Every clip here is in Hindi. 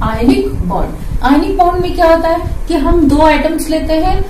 Ionic bond. आयनिक बॉन्ड में क्या होता है कि हम दो एटम्स लेते हैं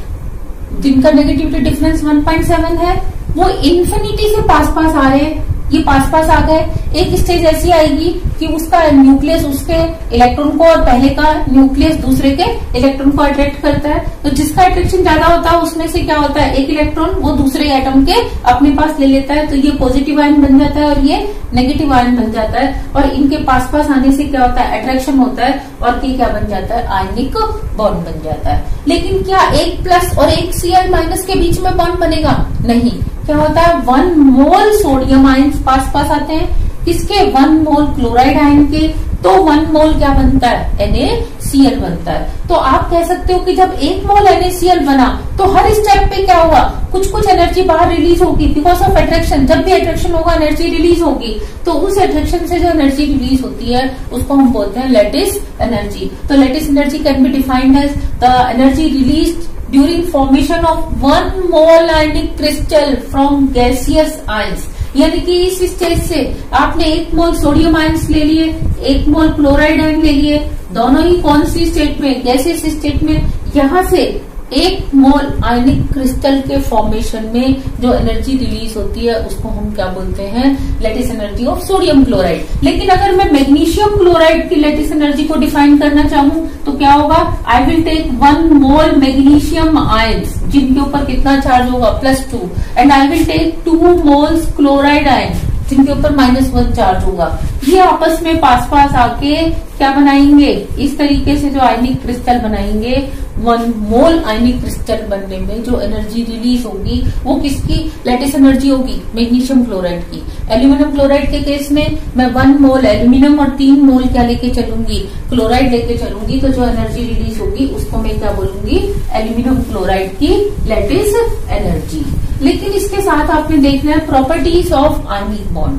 जिनका नेगेटिविटी डिफरेंस 1.7 है, वो इन्फिनिटी से पास पास आ रहे हैं, ये पास पास आ गए। एक स्टेज ऐसी आएगी कि उसका न्यूक्लियस उसके इलेक्ट्रॉन को और पहले का न्यूक्लियस दूसरे के इलेक्ट्रॉन को अट्रैक्ट करता है। तो जिसका अट्रैक्शन ज्यादा होता है उसमें से क्या होता है, एक इलेक्ट्रॉन वो दूसरे एटम के अपने पास ले लेता है, तो ये पॉजिटिव आयन बन जाता है और ये नेगेटिव आयन बन जाता है। और इनके पास पास आने से क्या होता है, अट्रैक्शन होता है और ये क्या बन जाता है, आयनिक बॉन्ड बन जाता है। लेकिन क्या एक प्लस और एक Cl माइनस के बीच में बॉन्ड बनेगा? नहीं। क्या होता है, 1 मोल सोडियम आयन पास पास आते हैं, किसके, 1 मोल क्लोराइड आयन के, तो 1 मोल क्या बनता है, NaCl बनता है। तो आप कह सकते हो कि जब 1 मोल NaCl बना तो हर स्टेप पे क्या हुआ, कुछ कुछ एनर्जी बाहर रिलीज होगी बिकॉज ऑफ अट्रैक्शन। जब भी अट्रैक्शन होगा एनर्जी रिलीज होगी, तो उस अट्रैक्शन से जो एनर्जी रिलीज होती है उसको हम बोलते हैं लैटिस एनर्जी। तो lattice energy can be defined as the energy released during formation of 1 mole ionic crystal from gaseous ions। यानी कि इस स्टेज से आपने 1 मोल सोडियम आयन्स ले लिए, 1 मोल क्लोराइड आयन ले लिए, दोनों ही कौन सी स्टेट में, गैसियस स्टेट में। यहां से 1 मोल आयनिक क्रिस्टल के फॉर्मेशन में जो एनर्जी रिलीज होती है उसको हम क्या बोलते हैं, lattice energy of sodium chloride. लेकिन अगर मैं मैग्नीशियम क्लोराइड की लैटिस एनर्जी को डिफाइन करना चाहूं तो क्या होगा, I will take 1 mole magnesium ions जिनके ऊपर कितना चार्ज होगा, +2, and I will take 2 moles chloride ion जिनके ऊपर -1 चार्ज होगा। ये आपस में पास पास आके क्या बनाएंगे, इस तरीके से जो आयनिक क्रिस्टल बनाएंगे। 1 मोल आयनिक क्रिस्टल बनने में जो एनर्जी रिलीज होगी वो किसकी, लैटिस एनर्जी होगी, मैग्नीशियम क्लोराइड की। एल्यूमिनियम क्लोराइड के केस में मैं 1 मोल एल्यूमिनियम और 3 मोल क्या लेके चलूंगी, क्लोराइड लेके चलूंगी, तो जो एनर्जी रिलीज होगी उसको मैं क्या बोलूंगी, एल्यूमिनियम क्लोराइड की लैटिस एनर्जी। लेकिन इसके साथ आपने देखना है properties of ionic bond.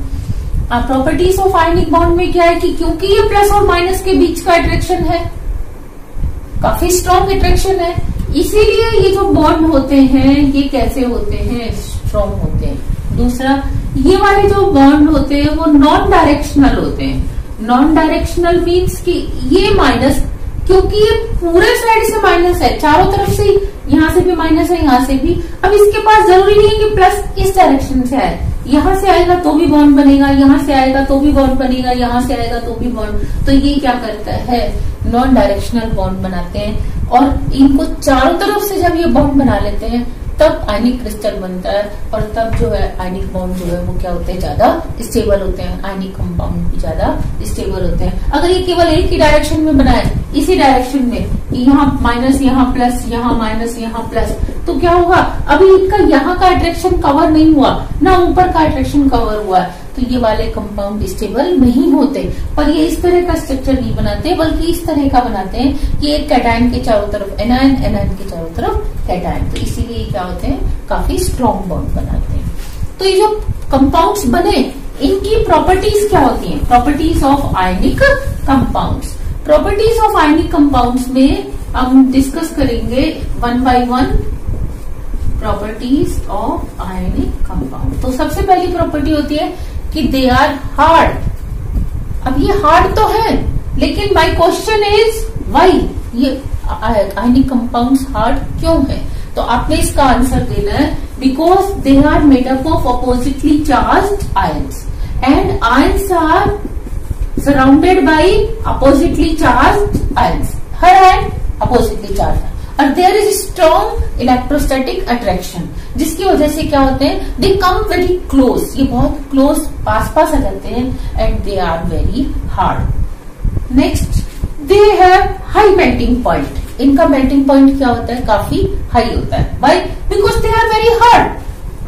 Properties of ionic bond में क्या है कि क्योंकि ये प्लस और माइनस के बीच का अट्रैक्शन है, काफी स्ट्रॉन्ग अट्रैक्शन है, इसीलिए ये जो बॉन्ड होते हैं ये कैसे होते हैं, स्ट्रॉन्ग होते हैं। दूसरा, ये वाले जो बॉन्ड होते हैं वो नॉन डायरेक्शनल होते हैं। नॉन डायरेक्शनल मीन्स कि ये माइनस, क्योंकि ये पूरे साइड से माइनस है, चारों तरफ से, यहाँ से भी माइनस है, यहाँ से भी। अब इसके पास जरूरी नहीं है कि प्लस इस डायरेक्शन से आए, यहाँ से आएगा तो भी बॉन्ड बनेगा, यहाँ से आएगा तो भी बॉन्ड बनेगा, यहाँ से आएगा तो भी बॉन्ड। तो ये क्या करता है, नॉन डायरेक्शनल बॉन्ड बनाते हैं। और इनको चारों तरफ से जब ये बॉन्ड बना लेते हैं तब आयनिक क्रिस्टल बनता है, और तब जो है आयनिक बॉन्ड जो है वो क्या होते हैं, ज्यादा स्टेबल होते हैं, आयनिक कंपाउंड भी ज्यादा स्टेबल होते हैं। अगर ये केवल एक ही डायरेक्शन में बनाए, इसी डायरेक्शन में, यहाँ माइनस, यहाँ प्लस, यहाँ माइनस, यहाँ प्लस, तो क्या होगा, अभी इनका यहाँ का अट्रैक्शन कवर नहीं हुआ, ना ऊपर का अट्रैक्शन कवर हुआ, तो ये वाले कंपाउंड स्टेबल नहीं होते। पर ये इस तरह का स्ट्रक्चर नहीं बनाते, बल्कि इस तरह का बनाते हैं कि एक कैटायन के चारों तरफ एनायन, एनायन के चारों तरफ कैटायन। तो इसीलिए क्या होते हैं, काफी स्ट्रॉन्ग बॉन्ड बनाते हैं। तो ये जो कंपाउंड्स बने इनकी प्रॉपर्टीज क्या होती हैं, properties of ionic compounds. Properties of ionic compounds में हम डिस्कस करेंगे 1 by 1 properties of ionic compound. तो सबसे पहली प्रॉपर्टी होती है कि दे आर हार्ड। अब ये हार्ड तो है, लेकिन माय क्वेश्चन इज व्हाई ये आयनिक कंपाउंड्स हार्ड क्यों है। तो आपने इसका आंसर देना है because they are made up of oppositely charged ions and ions are surrounded by oppositely charged ions. हर आयन अपोजिटली चार्ज है और there is strong electrostatic attraction, जिसकी वजह से क्या होते हैं, दे कम वेरी क्लोज, ये बहुत क्लोज पास पास आ जाते हैं and they are very hard. Next, they have high melting point. इनका मेल्टिंग पॉइंट क्या होता है, काफी हाई होता है। By because they are very hard,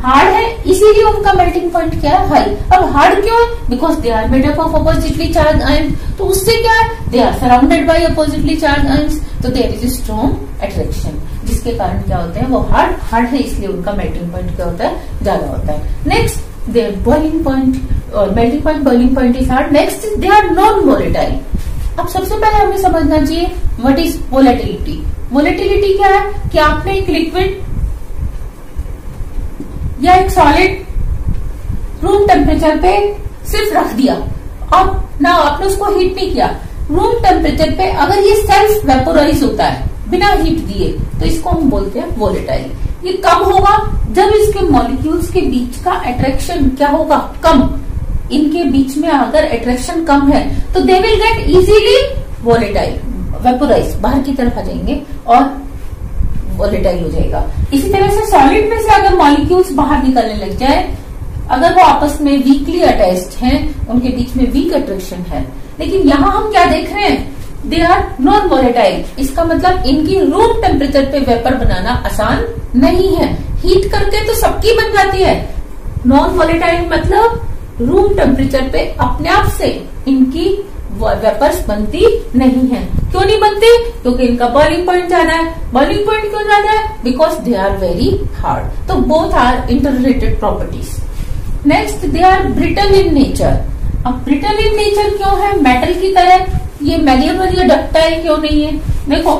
hard है इसीलिए उनका मेल्टिंग पॉइंट क्या है, हाई। अब हार्ड क्यों है, because they are made up of oppositely charge ion. तो उससे क्या है, they are surrounded by oppositely charge ions, तो देयर इज स्ट्रॉन्ग अट्रैक्शन, जिसके कारण क्या होते हैं, वो हार्ड है, इसलिए उनका मेल्टिंग पॉइंट क्या होता है, ज्यादा होता है। नेक्स्ट, देयर बॉइलिंग पॉइंट और melting point, boiling point is hard. Next, they are non volatile. अब सबसे पहले हमें समझना चाहिए व्हाट इज वोलेटिलिटी। वोलेटिलिटी क्या है कि आपने एक लिक्विड या एक सॉलिड रूम टेम्परेचर पे सिर्फ रख दिया, अब ना आपने उसको हीट नहीं किया, रूम टेम्परेचर पे अगर ये सेल्फ वेपोराइज होता है बिना हीट दिए तो इसको हम बोलते हैं वोलेटाइल। ये कब होगा? जब इसके मॉलिक्यूल्स के बीच का अट्रैक्शन क्या होगा? कम। इनके बीच में अगर अट्रैक्शन कम है तो they will get easily volatile, vaporise, बाहर की तरफ आ जाएंगे और वोलेटाइल हो जाएगा। इसी तरह से सॉलिड में से अगर मॉलिक्यूल्स बाहर निकलने लग जाए, अगर वो आपस में वीकली अटैच्ड हैं, उनके बीच में वीक अट्रैक्शन है, लेकिन यहाँ हम क्या देख रहे हैं? They are non volatile. इसका मतलब इनकी रूम टेम्परेचर पे वेपर बनाना आसान नहीं है। हीट करके तो सबकी बन जाती है। नॉन वोलेटाइल मतलब रूम टेम्परेचर पे अपने आप से इनकी वेपर्स बनती नहीं है। क्यों नहीं बनती? क्योंकि इनका बॉइलिंग पॉइंट ज्यादा है। बॉइलिंग पॉइंट क्यों ज्यादा है? Because they are very hard. तो both are interrelated properties. Next, they are brittle in nature. अब ब्रिटल इन नेचर क्यों है? मेटल की तरह ये मैलिएबल या डक्टाइल क्यों नहीं है? देखो,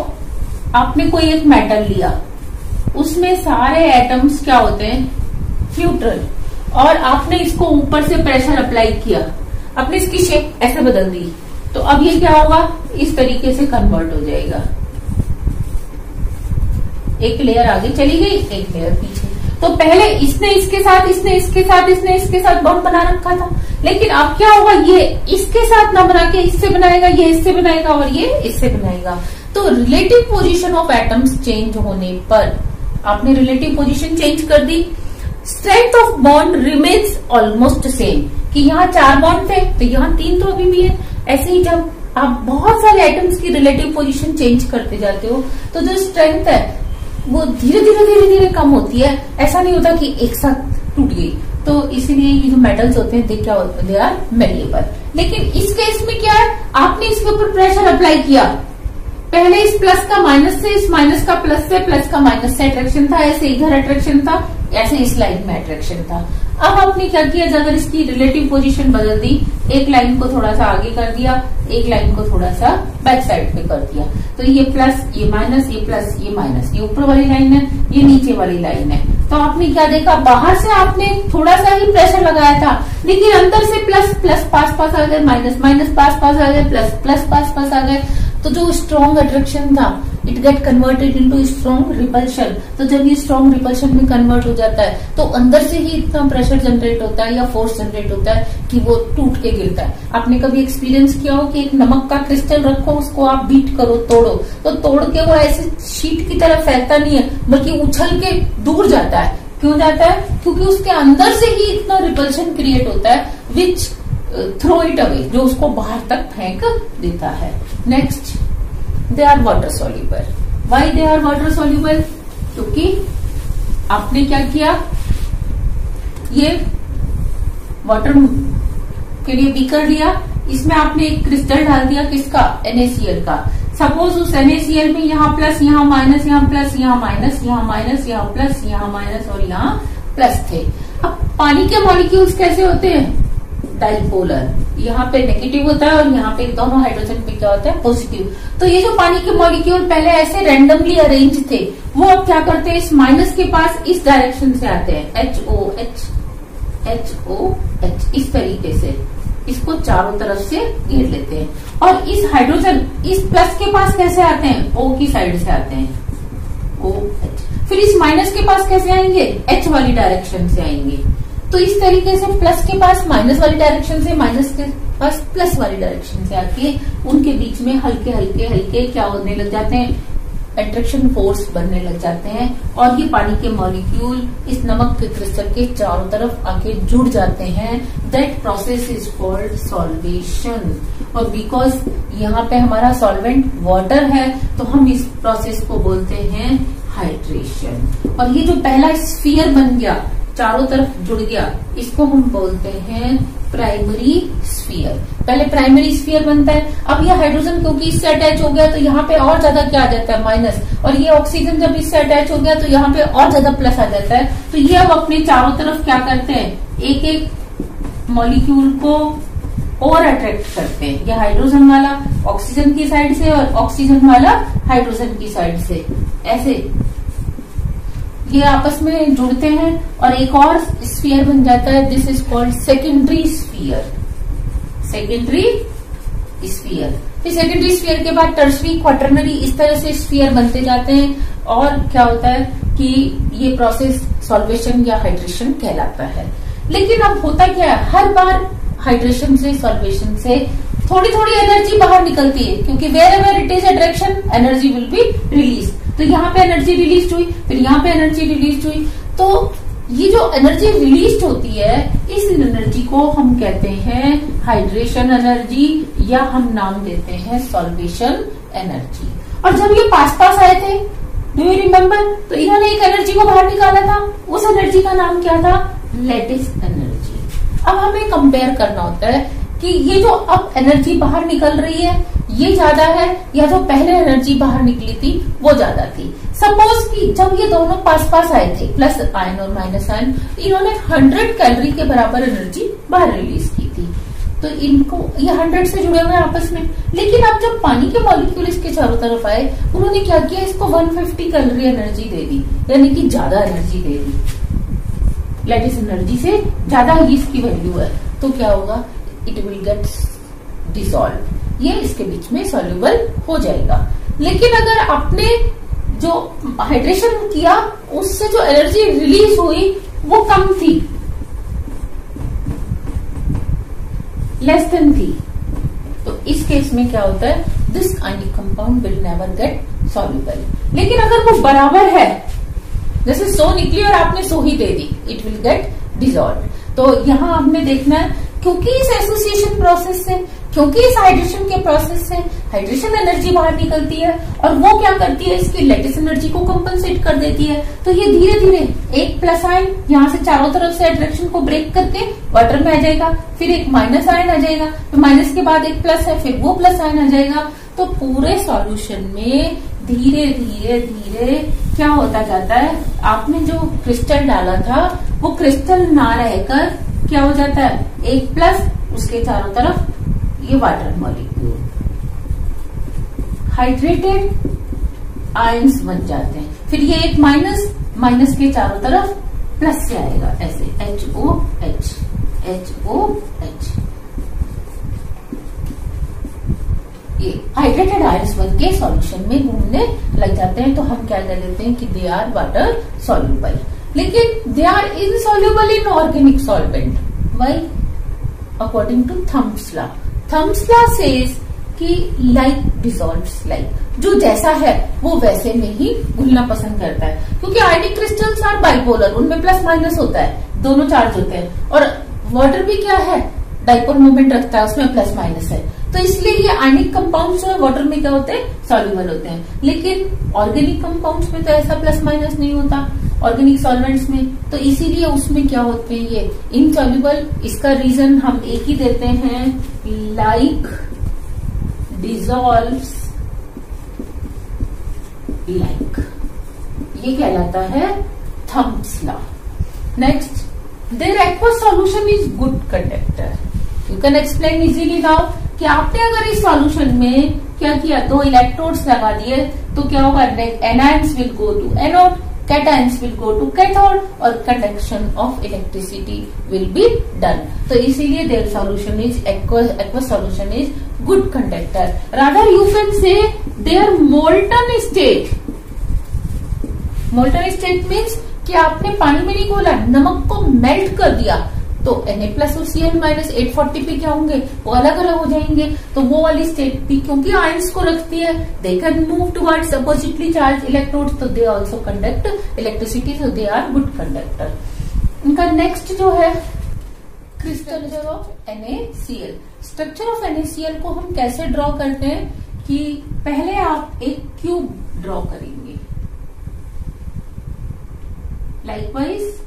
आपने कोई एक मेटल लिया, उसमें सारे एटम्स क्या होते हैं? न्यूट्रल। और आपने इसको ऊपर से प्रेशर अप्लाई किया, आपने इसकी शेप ऐसे बदल दी, तो अब ये क्या होगा? इस तरीके से कन्वर्ट हो जाएगा। एक लेयर आगे चली गई, एक लेयर पीछे। तो पहले इसने इसके साथ, इसने इसके साथ, इसने इसके साथ बॉन्ड बना रखा था, लेकिन अब क्या होगा? ये इसके साथ ना बना के इससे बनाएगा, ये इससे बनाएगा और ये इससे बनाएगा। तो relative position of atoms change होने पर, आपने रिलेटिव पोजीशन चेंज कर दी, strength of bond remains almost same. कि यहाँ 4 बॉन्ड थे तो यहाँ 3 तो अभी भी है। ऐसे ही जब आप बहुत सारे एटम्स की रिलेटिव पोजीशन चेंज करते जाते हो तो जो स्ट्रेंथ है वो धीरे धीरे धीरे धीरे कम होती है। ऐसा नहीं होता कि एक साथ टूट गई। तो इसीलिए ये जो मेटल्स होते हैं दे आर मेलिएबल। लेकिन इस केस में क्या है? आपने इसके ऊपर प्रेशर अप्लाई किया, पहले इस प्लस का माइनस से, इस माइनस का प्लस से, प्लस का माइनस से अट्रैक्शन था, ऐसे इधर अट्रैक्शन था, ऐसे इस लाइन में अट्रैक्शन था। अब आपने क्या किया? अगर इसकी रिलेटिव पोजीशन बदल दी, एक लाइन को थोड़ा सा आगे कर दिया, एक लाइन को थोड़ा सा बैक साइड पे कर दिया, तो ये प्लस, ये माइनस, ये प्लस, ये माइनस, ये ऊपर वाली लाइन है, ये नीचे वाली लाइन है। तो आपने क्या देखा? बाहर से आपने थोड़ा सा ही प्रेशर लगाया था, लेकिन अंदर से प्लस प्लस पास पास आ गए, माइनस माइनस पास पास आ गए, प्लस प्लस पास पास आ गए। तो जो स्ट्रॉन्ग अट्रैक्शन था it get converted into strong repulsion. तो जब ये स्ट्रॉन्ग रिपल्शन में कन्वर्ट हो जाता है तो अंदर से ही इतना प्रेशर जनरेट होता है या फोर्स जनरेट होता है कि वो टूट के गिरता है। आपने कभी एक्सपीरियंस किया हो कि एक नमक का क्रिस्टल रखो, उसको आप बीट करो, तोड़ो, तो तोड़ के वो ऐसे शीट की तरह फैलता नहीं है, बल्कि उछल के दूर जाता है। क्यों जाता है? क्योंकि उसके अंदर से ही इतना रिपल्शन क्रिएट होता है विच थ्रो इट अवे, जो उसको बाहर तक फेंक देता है। Next, they are water soluble. Why they are water soluble? क्योंकि आपने क्या किया? ये वाटर के लिए बीकर लिया, इसमें आपने एक क्रिस्टल डाल दिया, किसका? NaCl का। सपोज उस NaCl में यहाँ प्लस, यहाँ माइनस, यहाँ प्लस, यहाँ माइनस, यहाँ माइनस, यहाँ प्लस, यहाँ माइनस और यहाँ प्लस थे। अब पानी के मॉलिक्यूल्स कैसे होते हैं? डाइपोलर। यहाँ पे नेगेटिव होता है और यहाँ पे दोनों हाइड्रोजन पे क्या होता है? पॉजिटिव। तो ये जो पानी के मॉलिक्यूल पहले ऐसे रैंडमली अरेंज थे, वो अब क्या करते हैं? इस माइनस के पास इस डायरेक्शन से आते हैं, HOH HOH, इस तरीके से इसको चारों तरफ से घेर लेते हैं। और इस हाइड्रोजन इस प्लस के पास कैसे आते हैं? O की साइड से आते हैं, OH। फिर इस माइनस के पास कैसे आएंगे? H वाली डायरेक्शन से आएंगे। तो इस तरीके से प्लस के पास माइनस वाली डायरेक्शन से, माइनस के पास प्लस वाली डायरेक्शन से आके उनके बीच में हल्के हल्के हल्के क्या होने लग जाते हैं? अट्रैक्शन फोर्स बनने लग जाते हैं और ये पानी के मॉलिक्यूल इस नमक के क्रिस्टल के चारों तरफ आके जुड़ जाते हैं। That process is called solvation. और बिकॉज यहाँ पे हमारा सॉल्वेंट वाटर है तो हम इस प्रोसेस को बोलते हैं हाइड्रेशन। और ये जो पहला स्फीयर बन गया, चारों तरफ जुड़ गया, इसको हम बोलते हैं प्राइमरी स्फीयर। पहले प्राइमरी स्फीयर बनता है। अब ये हाइड्रोजन क्योंकि इससे अटैच हो गया तो यहाँ पे और ज्यादा क्या आ जाता है? माइनस। और ये ऑक्सीजन जब इससे अटैच हो गया तो यहाँ पे और ज्यादा प्लस आ जाता है। तो ये अब अपने चारों तरफ क्या करते हैं? एक एक मॉलिक्यूल को और अट्रैक्ट करते हैं। ये हाइड्रोजन वाला ऑक्सीजन की साइड से और ऑक्सीजन वाला हाइड्रोजन की साइड से, ऐसे ये आपस में जुड़ते हैं और एक और स्फीयर बन जाता है। This is called secondary sphere. Secondary sphere. फिर सेकेंडरी स्फीयर के बाद टर्शरी, क्वाटरनरी, इस तरह से स्फीयर बनते जाते हैं। और क्या होता है कि ये प्रोसेस सॉल्वेशन या हाइड्रेशन कहलाता है। लेकिन अब होता क्या है, हर बार हाइड्रेशन से, सॉल्वेशन से थोड़ी थोड़ी एनर्जी बाहर निकलती है, क्योंकि wherever it is attraction energy will be release. तो यहाँ पे एनर्जी रिलीज हुई, फिर यहाँ पे एनर्जी रिलीज हुई। तो ये जो एनर्जी रिलीज होती है, इस एनर्जी को हम कहते हैं हाइड्रेशन एनर्जी, या हम नाम देते हैं सॉल्वेशन एनर्जी। और जब ये पास पास आए थे, डू यू रिमेम्बर, तो इन्होंने एक एनर्जी को बाहर निकाला था, उस एनर्जी का नाम क्या था, लैटिस एनर्जी। अब हमें कंपेयर करना होता है कि ये जो अब एनर्जी बाहर निकल रही है, ये ज्यादा है या जो पहले एनर्जी बाहर निकली थी वो ज्यादा थी। सपोज कि जब ये दोनों पास पास आए थे, प्लस आयन और माइनस आयन, इन्होंने 100 कैलोरी के बराबर एनर्जी बाहर रिलीज की थी। तो इनको ये 100 से जुड़े हुए आपस में। लेकिन अब जब पानी के मॉलिक्यूल इसके चारों तरफ आए, उन्होंने क्या किया, इसको 150 कैलोरी एनर्जी दे दी, यानी कि ज्यादा एनर्जी दे दी। लैटिस एनर्जी से ज्यादा ही इसकी वैल्यू है, तो क्या होगा, इट विल गेट डिसॉल्व, ये इसके बीच में सॉल्युबल हो जाएगा। लेकिन अगर आपने जो हाइड्रेशन किया, उससे जो एनर्जी रिलीज हुई वो कम थी, लेस देन थी, तो इस केस में क्या होता है, this ionic compound will never get soluble. लेकिन अगर वो बराबर है, जैसे 100 निकली और आपने 100 ही दे दी, इट विल गेट डिसॉल्व। तो यहां हमें देखना है, क्योंकि इस एसोसिएशन प्रोसेस से, क्योंकि इस हाइड्रेशन के प्रोसेस से हाइड्रेशन एनर्जी बाहर निकलती है, और वो क्या करती है, इसकी लैटिस एनर्जी को कंपनसेट कर देती है। तो ये धीरे धीरे एक प्लस आयन यहाँ से चारों तरफ से अट्रैक्शन को ब्रेक करके वाटर में आ जाएगा, फिर एक माइनस आयन आ जाएगा, फिर माइनस के बाद एक प्लस है, फिर वो प्लस आयन आ जाएगा। तो पूरे सॉल्यूशन में धीरे धीरे धीरे क्या होता जाता है, आपने जो क्रिस्टल डाला था वो क्रिस्टल ना रहकर क्या हो जाता है, एक प्लस, उसके चारों तरफ ये वाटर मॉलिक्यूल, हाइड्रेटेड आयंस बन जाते हैं। फिर ये एक माइनस, माइनस के चारों तरफ प्लस से आएगा, ऐसे HOH HOH, ये हाइड्रेटेड आयंस बन के सॉल्यूशन में घूमने लग जाते हैं। तो हम क्या कह देते हैं कि दे आर वाटर सॉल्युबल। लेकिन they are insoluble in organic solvent. Why? According to thumbs law. Thumbs law says कि लाइक डिसॉल्व्स लाइक, जो जैसा है वो वैसे में ही घुलना पसंद करता है, क्योंकि आयनिक क्रिस्टल्स आर बाइपोलर, उनमें प्लस माइनस होता है, दोनों चार्ज होते हैं। और वाटर भी क्या है, डाइपोल मोमेंट रखता है, उसमें प्लस माइनस है। तो इसलिए ये आयनिक कंपाउंड्स जो है वाटर में क्या होते हैं, सॉल्युबल होते हैं। लेकिन ऑर्गेनिक कंपाउंड्स में तो ऐसा प्लस माइनस नहीं होता, ऑर्गेनिक सॉल्वेंट्स में, तो इसीलिए उसमें क्या होते हैं, ये इनसॉल्युबल। इसका रीजन हम एक ही देते हैं, लाइक डिसॉल्व्स लाइक, ये कहलाता है thumbs law. Next, there aqueous solution is good conductor. You can explain easily now कि आपने अगर इस सॉल्यूशन में क्या किया, 2 इलेक्ट्रोड्स लगा दिए, तो क्या होगा, anions will go to anode, cations will go to cathode, और conduction of electricity will be done. तो इसीलिए their solution is aqueous solution is good conductor. Rather you can say their molten state. Molten state means कि आपने पानी में नहीं घोला, नमक को मेल्ट कर दिया, तो Na+OCl -840 पे क्या होंगे, वो अलग अलग हो जाएंगे। तो वो वाली स्टेट भी, क्योंकि आयंस को रखती है, they can move towards oppositely charged electrodes, तो they also conduct electricity, so they are good conductor। इनका नेक्स्ट जो है crystal of NaCl। Structure of NaCl को हम कैसे ड्रॉ करते हैं कि पहले आप एक क्यूब ड्रॉ करेंगे, likewise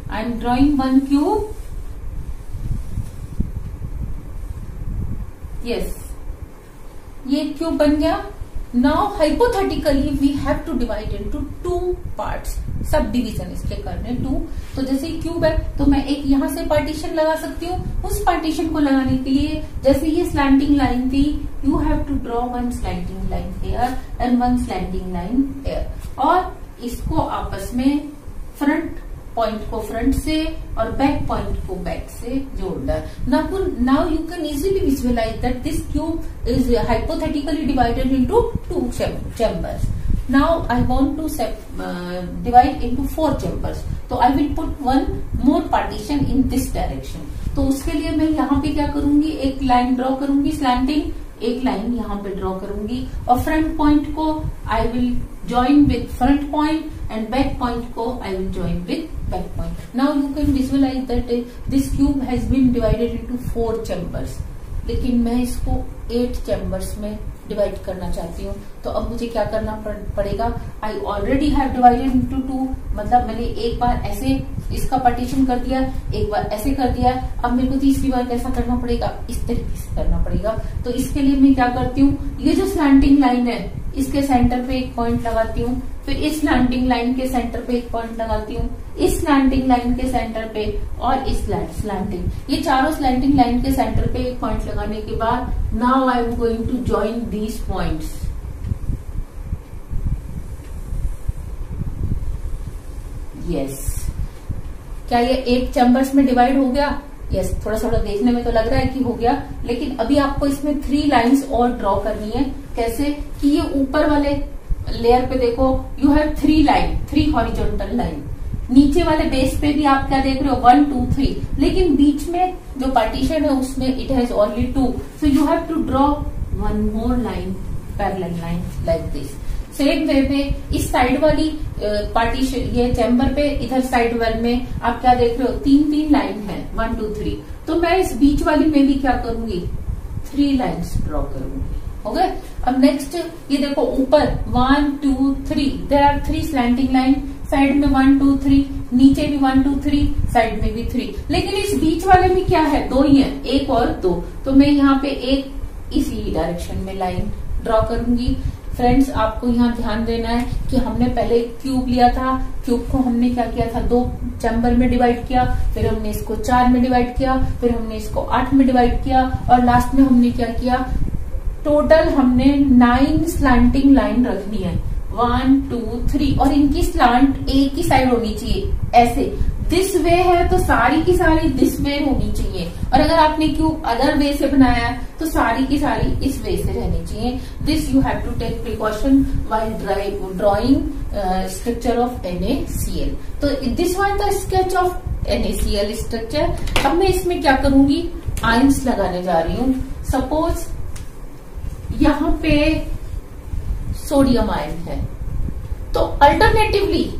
I am drawing one cube. Yes, ये क्यूब बन गया। Now hypothetically we have to divide into 2 parts। Sub division इसके करने 2। तो जैसे क्यूब है तो मैं एक यहाँ से पार्टीशन लगा सकती हूँ। उस पार्टीशन को लगाने के लिए जैसे ये स्लैंटिंग लाइन थी, you have to draw 1 slanting line here and 1 slanting line here, और इसको आपस में फ्रंट पॉइंट को फ्रंट से और बैक पॉइंट को बैक से जोड़ना। Now you can easily visualize that this cube is hypothetically divided into 2 chambers. Now I want to divide into 4 chambers, तो I will put one more partition in this direction. तो उसके लिए मैं यहाँ पे क्या करूंगी, एक लाइन ड्रॉ करूंगी स्लैंटिंग, एक लाइन यहाँ पे ड्रॉ करूंगी और फ्रंट पॉइंट को I will join with front point and back point को I will join with back point. Now you can visualise that this cube has been divided into 4 chambers, लेकिन मैं इसको 8 चैम्बर्स में डिवाइड करना चाहती हूँ। तो अब मुझे क्या करना पड़ेगा, I already have divided into 2, मतलब मैंने एक बार ऐसे इसका पार्टीशन कर दिया, एक बार ऐसे कर दिया, अब मेरे को तीसरी बार कैसा करना पड़ेगा, इस तरीके से करना पड़ेगा। तो इसके लिए मैं क्या करती हूँ, ये जो स्लैंटिंग लाइन है इसके सेंटर पे एक पॉइंट लगाती हूँ, फिर इस स्लैंटिंग लाइन के सेंटर पे एक पॉइंट लगाती हूँ, इस स्लैंटिंग लाइन के सेंटर पे और इस स्लैंटिंग, ये चारों स्लैंटिंग लाइन के सेंटर पे एक पॉइंट लगाने के बाद now I am going to join these points. Yes, क्या ये 8 चैम्बर्स में डिवाइड हो गया? यस, थोड़ा थोड़ा देखने में तो लग रहा है कि हो गया, लेकिन अभी आपको इसमें 3 लाइंस और ड्रॉ करनी है। कैसे कि ये ऊपर वाले लेयर पे देखो, यू हैव 3 हॉरिजॉन्टल लाइन, नीचे वाले बेस पे भी आप क्या देख रहे हो 1 2 3, लेकिन बीच में जो पार्टीशन है उसमें it has only 2, so you have to draw one more line, parallel line like this. Same way में इस साइड वाली पार्टीशन, ये चैम्बर पे इधर साइड वाल में आप क्या देख रहे हो 3 लाइन है 1 2 3, तो मैं इस बीच वाली में भी क्या करूंगी 3 लाइन्स ड्रॉ करूंगी। हो गए। अब नेक्स्ट ये देखो ऊपर 1 2 3, there are 3 slanting line, side में 1 2 3, नीचे भी 1 2 3, साइड में भी 3, लेकिन इस बीच वाले में क्या है 2 ही है, 1 और 2, तो मैं यहाँ पे एक इसी डायरेक्शन में लाइन ड्रॉ करूंगी। फ्रेंड्स, आपको यहाँ ध्यान देना है कि हमने पहले क्यूब लिया था, क्यूब को हमने क्या किया था 2 चैम्बर में डिवाइड किया, फिर हमने इसको 4 में डिवाइड किया, फिर हमने इसको 8 में डिवाइड किया और लास्ट में हमने क्या किया, टोटल हमने 9 स्लैंटिंग लाइन रखनी है 1 2 3, और इनकी स्लांट एक ही साइड होनी चाहिए, ऐसे दिस वे है तो सारी की सारी दिस वे होनी चाहिए, और अगर आपने क्यूब अदर वे से बनाया है तो सारी की सारी इस वे से रहनी चाहिए। This you have to take precaution while drawing structure of NaCl। तो this was the sketch of NaCl structure. अब मैं इसमें क्या करूंगी, आयंस लगाने जा रही हूँ। सपोज यहाँ पे सोडियम आयन है, तो अल्टरनेटिवली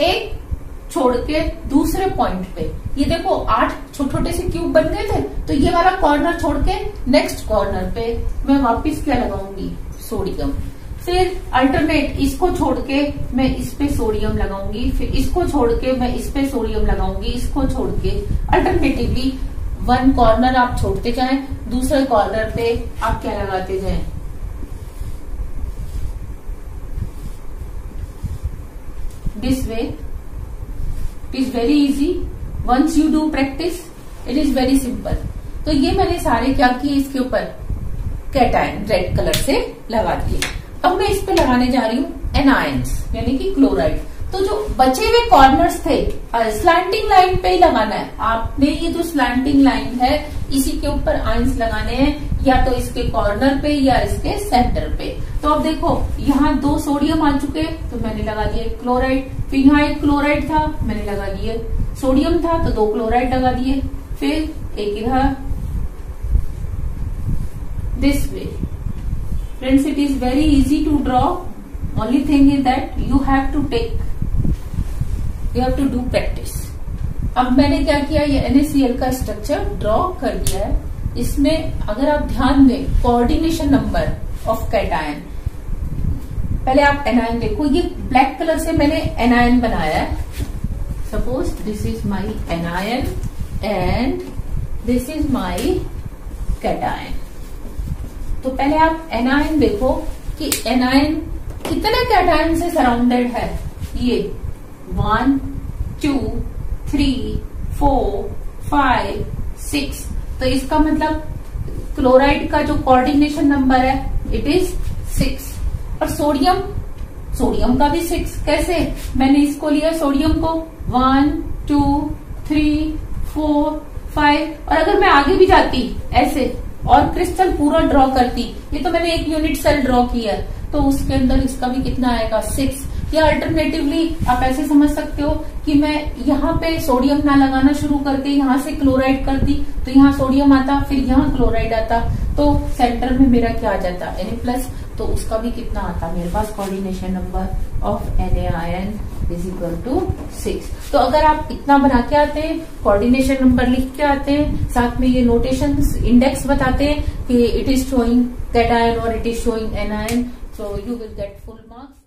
एक छोड़ के दूसरे पॉइंट पे, ये देखो 8 छोटे से क्यूब बन गए थे, तो ये वाला कॉर्नर छोड़ के नेक्स्ट कॉर्नर पे मैं वापस क्या लगाऊंगी सोडियम, फिर अल्टरनेट इसको छोड़ के मैं इस पे सोडियम लगाऊंगी, फिर इसको छोड़ के मैं इस पे सोडियम लगाऊंगी, इसको छोड़ के अल्टरनेटिवली वन कॉर्नर आप छोड़ते जाएं, दूसरे कॉर्नर पे आप क्या लगाते जाएं, this way. It is very easy, once you do practice it is very simple. तो ये मैंने सारे क्या किए, इसके ऊपर कैटायन रेड कलर से लगा दिए। अब मैं इस पे लगाने जा रही हूँ एनायंस, यानी कि क्लोराइड। तो जो बचे हुए कॉर्नर्स थे स्लैंटिंग लाइन पे ही लगाना है आपने, ये जो स्लैंटिंग लाइन है इसी के ऊपर आयंस लगाने हैं, या तो इसके कॉर्नर पे या इसके सेंटर पे। तो अब देखो यहाँ 2 सोडियम आ चुके, तो मैंने लगा दिए क्लोराइड, फिर यहाँ एक क्लोराइड था मैंने लगा दिए, सोडियम था तो 2 क्लोराइड लगा दिए, फिर एक इधर, this way. Friends, it is very easy to draw, only thing is that you have to do practice. अब मैंने क्या किया, ये NaCl का स्ट्रक्चर ड्रॉ कर दिया है। इसमें अगर आप ध्यान दें कोऑर्डिनेशन नंबर ऑफ कैटायन, पहले आप एनायन देखो, ये ब्लैक कलर से मैंने एनायन बनाया है। Suppose this is my anion and this is my cation. तो पहले आप एनायन देखो कि एनायन कितने कैटायन से सराउंडेड है, ये 1 2 3 4 5 6, तो इसका मतलब क्लोराइड का जो कोऑर्डिनेशन नंबर है इट इज 6, और सोडियम का भी 6। कैसे, मैंने इसको लिया सोडियम को 1 2 3 4 5, और अगर मैं आगे भी जाती ऐसे और क्रिस्टल पूरा ड्रॉ करती, ये तो मैंने एक यूनिट सेल ड्रॉ किया है, तो उसके अंदर इसका भी कितना आएगा 6। या अल्टरनेटिवली आप ऐसे समझ सकते हो कि मैं यहाँ पे सोडियम ना लगाना शुरू करके यहाँ से क्लोराइड कर दी, तो यहाँ सोडियम आता, फिर यहाँ क्लोराइड आता, तो सेंटर में मेरा क्या आ जाता Na+, तो उसका भी कितना आता मेरे पास coordination number of NaIN is equal to 6। तो अगर आप इतना बना के आते हैं, कोऑर्डिनेशन नंबर लिख के आते हैं, साथ में ये नोटेशन इंडेक्स बताते हैं कि इट इज शोइंग कैटायन और it is showing anion, so you will get full marks.